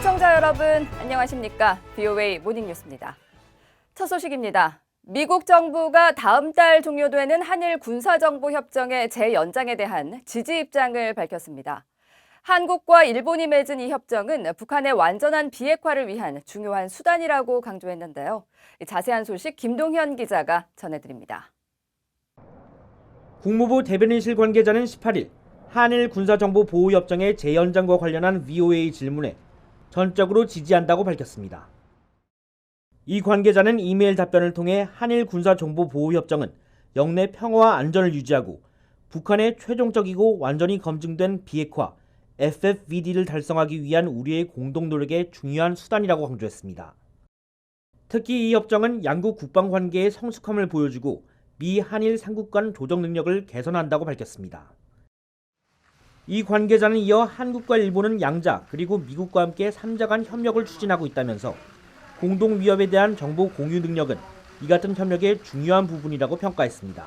시청자 여러분, 안녕하십니까? VOA 모닝뉴스입니다. 첫 소식입니다. 미국 정부가 다음 달 종료되는 한일 군사정보협정의 재연장에 대한 지지 입장을 밝혔습니다. 한국과 일본이 맺은 이 협정은 북한의 완전한 비핵화를 위한 중요한 수단이라고 강조했는데요. 자세한 소식 김동현 기자가 전해드립니다. 국무부 대변인실 관계자는 18일 한일 군사정보보호협정의 재연장과 관련한 VOA 질문에 전적으로 지지한다고 밝혔습니다. 이 관계자는 이메일 답변을 통해 한일 군사정보보호협정은 영내 평화와 안전을 유지하고 북한의 최종적이고 완전히 검증된 비핵화 FFVD를 달성하기 위한 우리의 공동 노력의 중요한 수단이라고 강조했습니다. 특히 이 협정은 양국 국방 관계의 성숙함을 보여주고 미 한일 삼국 간 조정 능력을 개선한다고 밝혔습니다. 이 관계자는 이어 한국과 일본은 양자 그리고 미국과 함께 3자 간 협력을 추진하고 있다면서 공동 위협에 대한 정보 공유 능력은 이 같은 협력의 중요한 부분이라고 평가했습니다.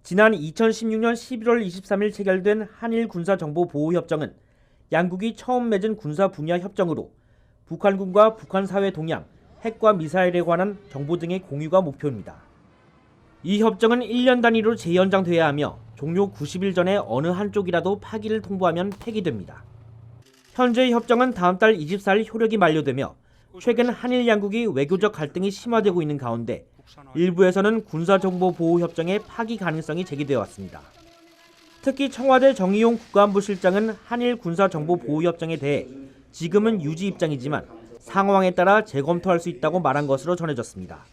지난 2016년 11월 23일 체결된 한일 군사정보보호협정은 양국이 처음 맺은 군사 분야 협정으로 북한군과 북한 사회 동향, 핵과 미사일에 관한 정보 등의 공유가 목표입니다. 이 협정은 1년 단위로 재연장돼야 하며 종료 90일 전에 어느 한쪽이라도 파기를 통보하면 폐기됩니다. 현재 협정은 다음 달 24일 효력이 만료되며 최근 한일 양국이 외교적 갈등이 심화되고 있는 가운데 일부에서는 군사정보보호협정의 파기 가능성이 제기되어 왔습니다. 특히 청와대 정의용 국가안보실장은 한일 군사정보보호협정에 대해 지금은 유지 입장이지만 상황에 따라 재검토할 수 있다고 말한 것으로 전해졌습니다.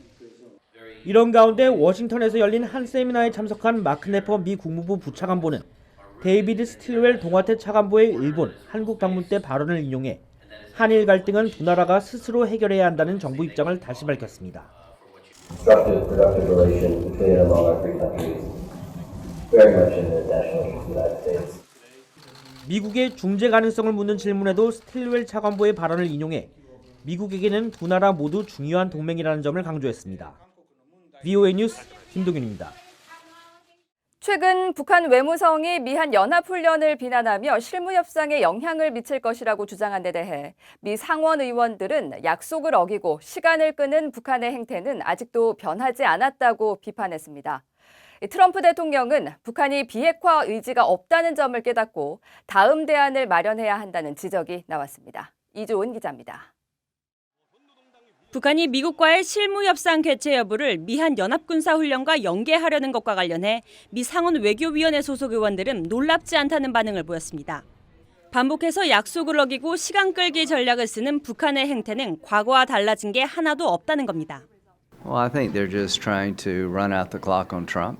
이런 가운데 워싱턴에서 열린 한 세미나에 참석한 마크 네퍼 미 국무부 부차관보는 데이비드 스틸웰 동아태 차관보의 일본, 한국 방문 때 발언을 인용해 한일 갈등은 두 나라가 스스로 해결해야 한다는 정부 입장을 다시 밝혔습니다. 미국의 중재 가능성을 묻는 질문에도 스틸웰 차관보의 발언을 인용해 미국에게는 두 나라 모두 중요한 동맹이라는 점을 강조했습니다. VOA 뉴스 김동윤입니다. 최근 북한 외무성이 미한 연합훈련을 비난하며 실무협상에 영향을 미칠 것이라고 주장한 데 대해 미 상원 의원들은 약속을 어기고 시간을 끄는 북한의 행태는 아직도 변하지 않았다고 비판했습니다. 트럼프 대통령은 북한이 비핵화 의지가 없다는 점을 깨닫고 다음 대안을 마련해야 한다는 지적이 나왔습니다. 이조은 기자입니다. 북한이 미국과의 실무협상 개최 여부를 미한 연합군사훈련과 연계하려는 것과 관련해 미 상원 외교위원회 소속 의원들은 놀랍지 않다는 반응을 보였습니다. 반복해서 약속을 어기고 시간 끌기 전략을 쓰는 북한의 행태는 과거와 달라진 게 하나도 없다는 겁니다. Well, I think they're just trying to run out the clock on Trump,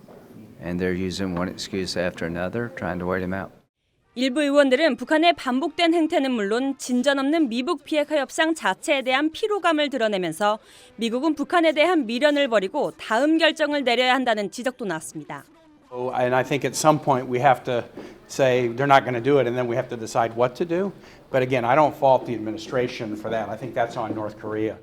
and they're using one excuse after another, trying to wait him out. 일부 의원들은 북한의 반복된 행태는 물론 진전 없는 미북 비핵화 협상 자체에 대한 피로감을 드러내면서 미국은 북한에 대한 미련을 버리고 다음 결정을 내려야 한다는 지적도 나왔습니다. And I think at some point we have to say they're not going to do it and then we have to decide what to do. But again, I don't fault the administration for that. I think that's on North Korea.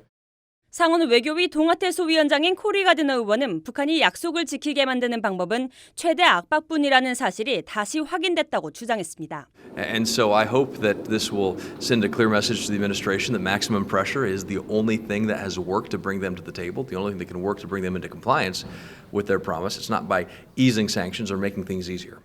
상원 외교위 동아태 소위원장인 코리 가드너 의원은 북한이 약속을 지키게 만드는 방법은 최대 압박뿐이라는 사실이 다시 확인됐다고 주장했습니다. And so I hope that this will send a clear message to the administration that maximum pressure is the only thing that has worked to bring them to the table, the only thing that can work to bring them into compliance with their promise. It's not by easing sanctions or making things easier.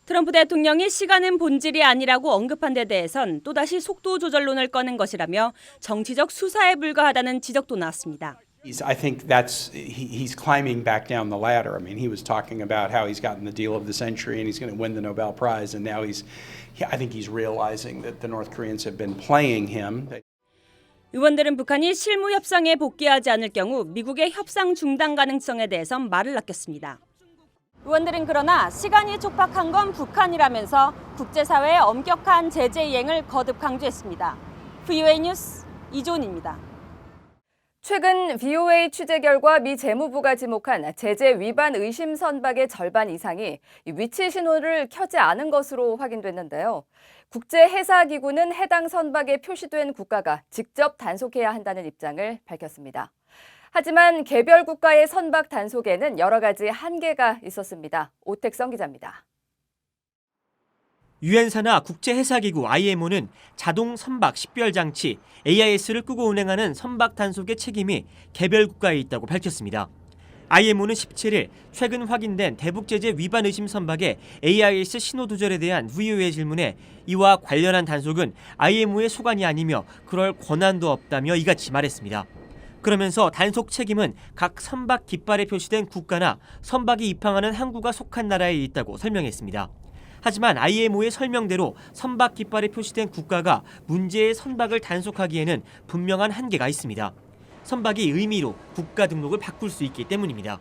트럼프 대통령이 시간은 본질이 아니라고 언급한 데 대해선 또다시 속도 조절론을 꺼낸 것이라며 정치적 수사에 불과하다는 지적도 나왔습니다. I think he's climbing back down the ladder. I mean, he was talking about how he's gotten the deal of the century and he's going to win the Nobel Prize, and now I think he's realizing that the North Koreans have been playing him. 의원들은 북한이 실무 협상에 복귀하지 않을 경우 미국의 협상 중단 가능성에 대해선 말을 아꼈습니다. 의원들은 그러나 시간이 촉박한 건 북한이라면서 국제사회의 엄격한 제재 이행을 거듭 강조했습니다. VOA 뉴스 이조은입니다. 최근 VOA 취재 결과 미 재무부가 지목한 제재 위반 의심 선박의 절반 이상이 위치 신호를 켜지 않은 것으로 확인됐는데요. 국제해사기구는 해당 선박에 표시된 국가가 직접 단속해야 한다는 입장을 밝혔습니다. 하지만 개별 국가의 선박 단속에는 여러 가지 한계가 있었습니다. 오택성 기자입니다. 유엔사나 국제해사기구 IMO는 자동 선박 식별 장치 AIS를 끄고 운행하는 선박 단속의 책임이 개별 국가에 있다고 밝혔습니다. IMO는 17일 최근 확인된 대북 제재 위반 의심 선박의 AIS 신호 두절에 대한 VOA의 질문에 이와 관련한 단속은 IMO의 소관이 아니며 그럴 권한도 없다며 이같이 말했습니다. 그러면서 단속 책임은 각 선박 깃발에 표시된 국가나 선박이 입항하는 항구가 속한 나라에 있다고 설명했습니다. 하지만 IMO의 설명대로 선박 깃발에 표시된 국가가 문제의 선박을 단속하기에는 분명한 한계가 있습니다. 선박이 의미로 국가 등록을 바꿀 수 있기 때문입니다.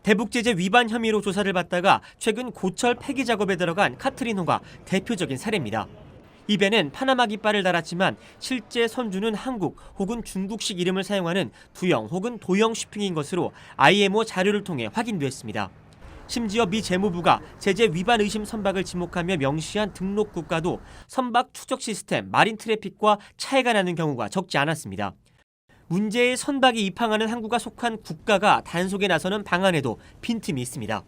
대북 제재 위반 혐의로 조사를 받다가 최근 고철 폐기 작업에 들어간 카트리노가 대표적인 사례입니다. 이 배는 파나마 깃발을 달았지만 실제 선주는 한국 혹은 중국식 이름을 사용하는 두형 혹은 도형 쉬핑인 것으로 IMO 자료를 통해 확인됐습니다. 심지어 미 재무부가 제재 위반 의심 선박을 지목하며 명시한 등록 국가도 선박 추적 시스템 마린 트래픽과 차이가 나는 경우가 적지 않았습니다. 문제의 선박이 입항하는 항구가 속한 국가가 단속에 나서는 방안에도 빈틈이 있습니다.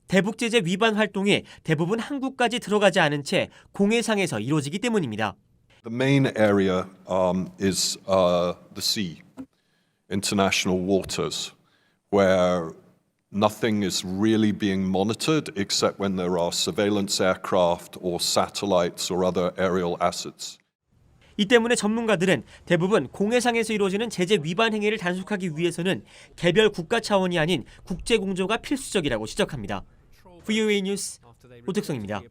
대북 제재 위반 활동이 대부분 항구까지 들어가지 않은 채 공해상에서 이루어지기 때문입니다. The main area is the sea, international waters, where nothing is really being monitored except when there are surveillance aircraft or satellites or other aerial assets. 이 때문에 전문가들은 대부분 공해상에서 이루어지는 제재 위반 행위를 단속하기 위해서는 개별 국가 차원이 아닌 국제 공조가 필수적이라고 지적합니다. VOA 뉴스 오택성입니다.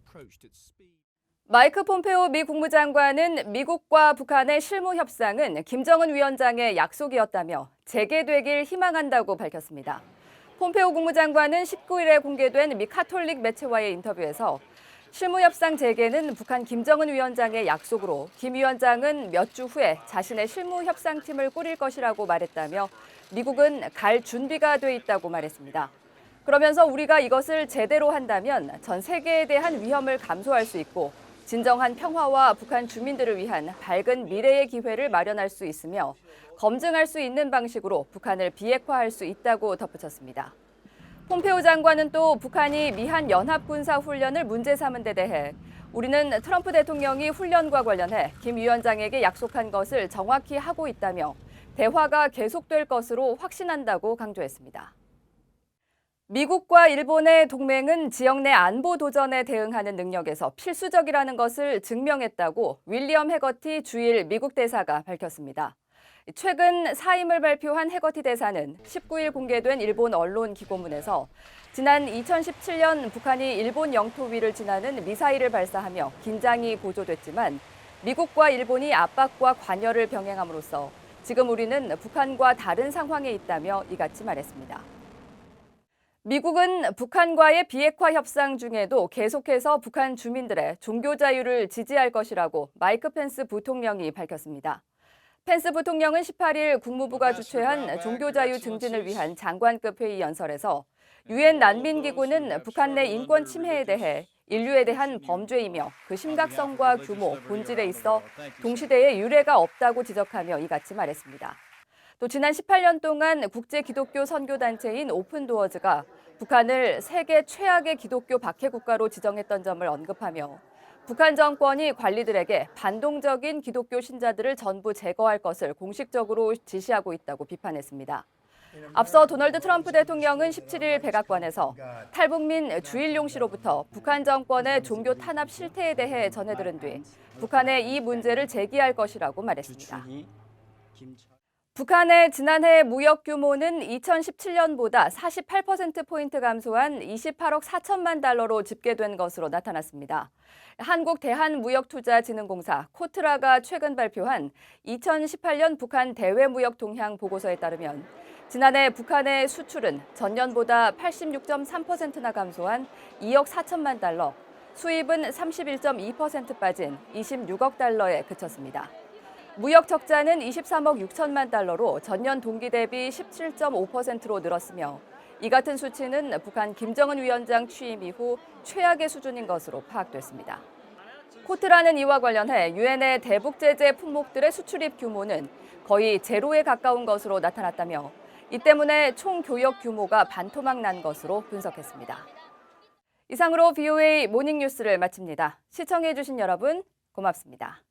마이크 폼페오 미 국무장관은 미국과 북한의 실무 협상은 김정은 위원장의 약속이었다며 재개되길 희망한다고 밝혔습니다. 폼페오 국무장관은 19일에 공개된 미 카톨릭 매체와의 인터뷰에서 실무협상 재개는 북한 김정은 위원장의 약속으로 김 위원장은 몇 주 후에 자신의 실무협상팀을 꾸릴 것이라고 말했다며 미국은 갈 준비가 돼 있다고 말했습니다. 그러면서 우리가 이것을 제대로 한다면 전 세계에 대한 위험을 감소할 수 있고 진정한 평화와 북한 주민들을 위한 밝은 미래의 기회를 마련할 수 있으며 검증할 수 있는 방식으로 북한을 비핵화할 수 있다고 덧붙였습니다. 폼페오 장관은 또 북한이 미한 연합군사훈련을 문제 삼은 데 대해 우리는 트럼프 대통령이 훈련과 관련해 김 위원장에게 약속한 것을 정확히 하고 있다며 대화가 계속될 것으로 확신한다고 강조했습니다. 미국과 일본의 동맹은 지역 내 안보 도전에 대응하는 능력에서 필수적이라는 것을 증명했다고 윌리엄 해거티 주일 미국 대사가 밝혔습니다. 최근 사임을 발표한 해거티 대사는 19일 공개된 일본 언론 기고문에서 지난 2017년 북한이 일본 영토 위를 지나는 미사일을 발사하며 긴장이 고조됐지만 미국과 일본이 압박과 관여를 병행함으로써 지금 우리는 북한과 다른 상황에 있다며 이같이 말했습니다. 미국은 북한과의 비핵화 협상 중에도 계속해서 북한 주민들의 종교 자유를 지지할 것이라고 마이크 펜스 부통령이 밝혔습니다. 펜스 부통령은 18일 국무부가 주최한 종교자유 증진을 위한 장관급 회의 연설에서 유엔 난민기구는 북한 내 인권 침해에 대해 인류에 대한 범죄이며 그 심각성과 규모, 본질에 있어 동시대에 유례가 없다고 지적하며 이같이 말했습니다. 또 지난 18년 동안 국제 기독교 선교단체인 오픈도어즈가 북한을 세계 최악의 기독교 박해 국가로 지정했던 점을 언급하며 북한 정권이 관리들에게 반동적인 기독교 신자들을 전부 제거할 것을 공식적으로 지시하고 있다고 비판했습니다. 앞서 도널드 트럼프 대통령은 17일 백악관에서 탈북민 주일용 씨로부터 북한 정권의 종교 탄압 실태에 대해 전해들은 뒤 북한에 이 문제를 제기할 것이라고 말했습니다. 북한의 지난해 무역 규모는 2017년보다 48%포인트 감소한 28억 4천만 달러로 집계된 것으로 나타났습니다. 한국대한무역투자진흥공사 코트라가 최근 발표한 2018년 북한 대외무역 동향 보고서에 따르면 지난해 북한의 수출은 전년보다 86.3%나 감소한 2억 4천만 달러, 수입은 31.2% 빠진 26억 달러에 그쳤습니다. 무역 적자는 23억 6천만 달러로 전년 동기 대비 17.5%로 늘었으며 이 같은 수치는 북한 김정은 위원장 취임 이후 최악의 수준인 것으로 파악됐습니다. 코트라는 이와 관련해 유엔의 대북 제재 품목들의 수출입 규모는 거의 제로에 가까운 것으로 나타났다며 이 때문에 총 교역 규모가 반토막 난 것으로 분석했습니다. 이상으로 VOA 모닝뉴스를 마칩니다. 시청해주신 여러분 고맙습니다.